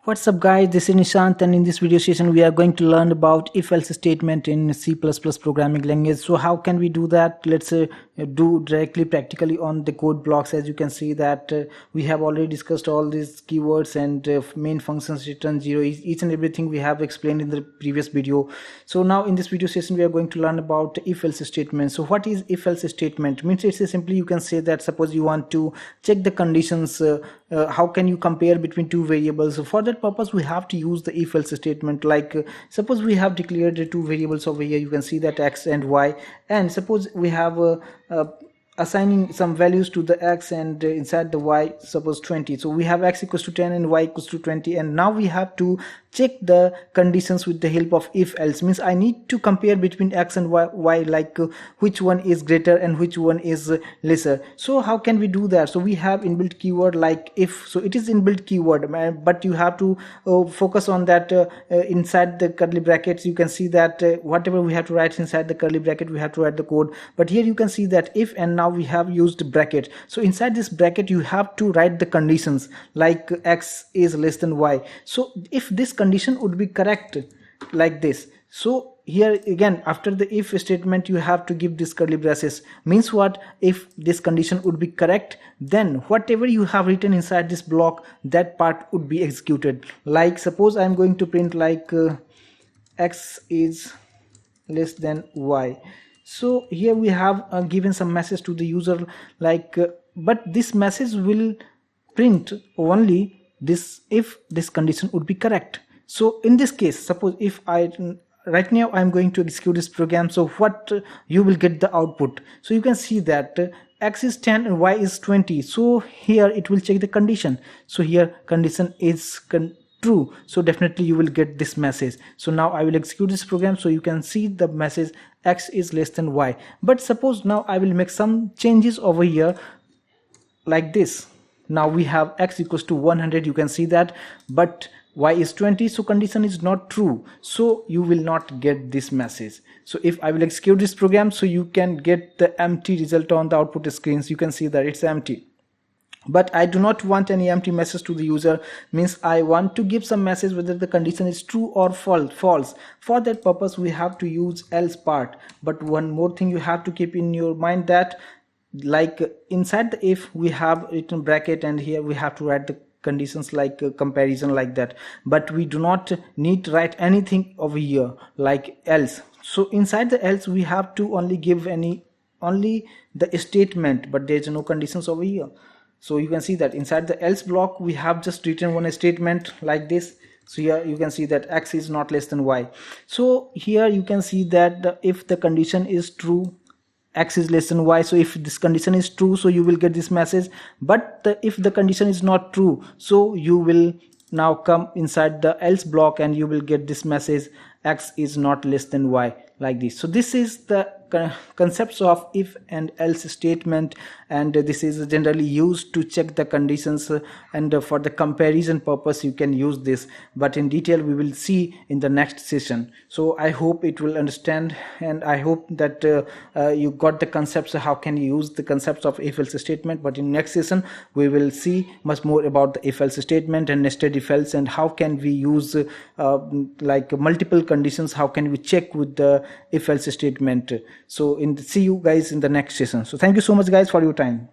What's up guys, this is Nishant, and in this video session we are going to learn about if-else statement in C++ programming language. So how can we do that? Let's do directly practically on the code blocks. As you can see that we have already discussed all these keywords and main functions, return 0, each and everything we have explained in the previous video. So now in this video session we are going to learn about if-else statement. So what is if-else statement? Means it's simply you can say that suppose you want to check the conditions, how can you compare between two variables. So for that purpose we have to use the if-else statement. Like suppose we have declared the two variables over here, you can see that x and y, and suppose we have assigning some values to the x and inside the y, suppose 20. So we have x equals to 10 and y equals to 20, and now we have to check the conditions with the help of if else. Means I need to compare between x and y, like which one is greater and which one is lesser. So how can we do that? So we have inbuilt keyword like if. So it is inbuilt keyword, but you have to focus on that inside the curly brackets. You can see that whatever we have to write inside the curly bracket, we have to write the code. But here you can see that if, and now we have used bracket. So inside this bracket you have to write the conditions like x is less than y. So if this condition would be correct like this, so here again after the if statement you have to give this curly braces. Means what? If this condition would be correct, then whatever you have written inside this block, that part would be executed. Like suppose I'm going to print like x is less than y. So here we have given some message to the user like but this message will print only this if this condition would be correct. So in this case, suppose if right now I'm going to execute this program, so what you will get the output. So you can see that x is 10 and y is 20. So here it will check the condition. So here condition is true, so definitely you will get this message. So now I will execute this program, so you can see the message x is less than y. But suppose now I will make some changes over here like this. Now we have x equals to 100, you can see that, but y is 20, so condition is not true, so you will not get this message. So if I will execute this program, so you can get the empty result on the output screens. You can see that it's empty. But I do not want any empty message to the user. Means I want to give some message whether the condition is true or false. For that purpose we have to use else part. But one more thing you have to keep in your mind, that like inside the if we have written bracket, and here we have to write the conditions like comparison like that, but we do not need to write anything over here like else. So inside the else we have to only give only the statement, but there is no conditions over here. So you can see that inside the else block we have just written one statement like this. So here you can see that x is not less than y. So here you can see that if the condition is true, x is less than y. So if this condition is true, so you will get this message. But if the condition is not true, so you will now come inside the else block and you will get this message x is not less than y, like this. So this is the concepts of if and else statement, and this is generally used to check the conditions, and for the comparison purpose you can use this, but in detail we will see in the next session. So I hope it will understand, and I hope that you got the concepts how can you use the concepts of if else statement. But in next session we will see much more about the if else statement and nested if else, and how can we use like multiple conditions, how can we check with the if else statement. So see you guys in the next session. So thank you so much guys for your time.